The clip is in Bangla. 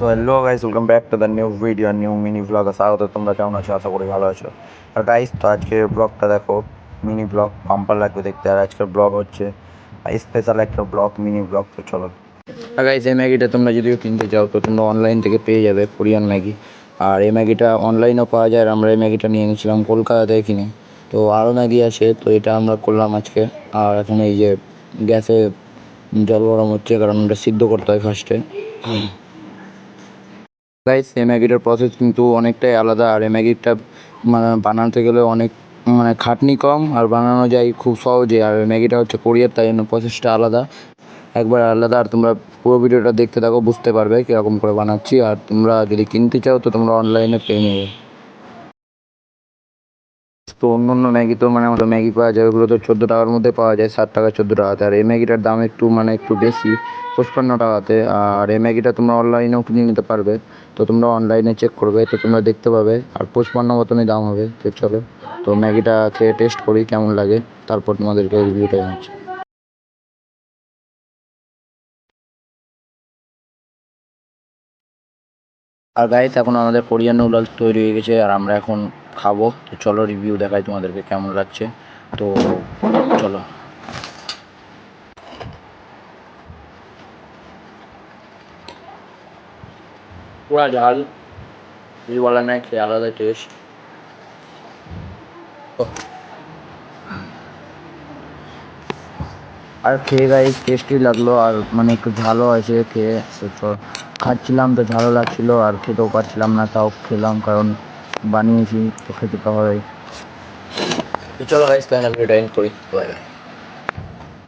তো hello guys, welcome back to the new video, new mini blog. স্বাগত। তোমরা কেমন আছো? আশা করি ভালো আছো। আর গাইস, তো আজকের ব্লগটা দেখো, মিনি ব্লগ বাম্পার লাগবে দেখতে। আর আজকের ব্লগ হচ্ছে স্পেশাল একটা ব্লগ, মিনি ব্লগ। তো চলো। আর গাইস, এই ম্যাগিটা তোমরা যদিও কিনতে চাও তো তোমরা অনলাইন থেকে পেয়ে যাবে, কোরিয়ান ম্যাগি। আর এই ম্যাগিটা অনলাইনেও পাওয়া যায়। আর আমরা এই ম্যাগিটা নিয়ে গেছিলাম কলকাতা থেকে কিনে। তো আরও ম্যাগি আছে, তো এটা আমরা করলাম আজকে। আর এখন এই যে গ্যাসে জল গরম হচ্ছে, কারণ ওটা সিদ্ধ করতে হয় ফার্স্টে। গাইস, এই ম্যাগিটার প্রসেস কিন্তু অনেকটাই আলাদা। আর এই ম্যাগিটা বানাতে গেলে অনেক খাটনি কম, আর বানানো যায় খুব সহজে। আর ম্যাগিটা হচ্ছে কোরিয়ার, তাই জন্য প্রসেসটা আলাদা, একবার আলাদা। আর তোমরা পুরো ভিডিওটা দেখতে থাকো, বুঝতে পারবে কীরকম করে বানাচ্ছি। আর তোমরা যদি কিনতে চাও তো তোমরা অনলাইনে পেয়ে নেবে। তো অন্য অন্য ম্যাগি তো আমাদের ম্যাগি পাওয়া যায়, ওগুলো তো 14 টাকার মধ্যে পাওয়া যায়, 7 টাকা 14 টাকাতে। আর এই ম্যাগিটার দাম একটু বেশি, 55 টাকাতে। আর এই ম্যাগিটা তোমরা অনলাইনেও কিনে নিতে পারবে। তো তোমরা অনলাইনে চেক করবে, তো তোমরা দেখতে পাবে। আর 55 মতনই দাম হবে। তো চলো, তো ম্যাগিটা খেয়ে টেস্ট করি কেমন লাগে, তারপর তোমাদেরকে রিভিউটা জানাচ্ছি। আর গাইস, এখন আমাদের কোরিয়ান নুডলস তৈরি হয়ে গেছে, আর আমরা এখন খাবো। তো চলো রিভিউ দেখাই তোমাদেরকে কেমন লাগছে। তো চলো। পুরা ঝাল, কিছু বলার নাই, খেয়ে আলাদা টেস্ট। আর খেয়ে গাইস টেস্টি লাগলো। আর একটু ঝালও আছে খেয়ে। তো খাচ্ছিলাম তো ঝালও লাগছিলো, আর খেতেও পারছিলাম না, তাও খেলাম, কারণ বানিয়েছি তো খেতে তো হবেই। তো চলো গাইস, ফাইনাল ভিডিওটা এন্ড করি। Bye bye.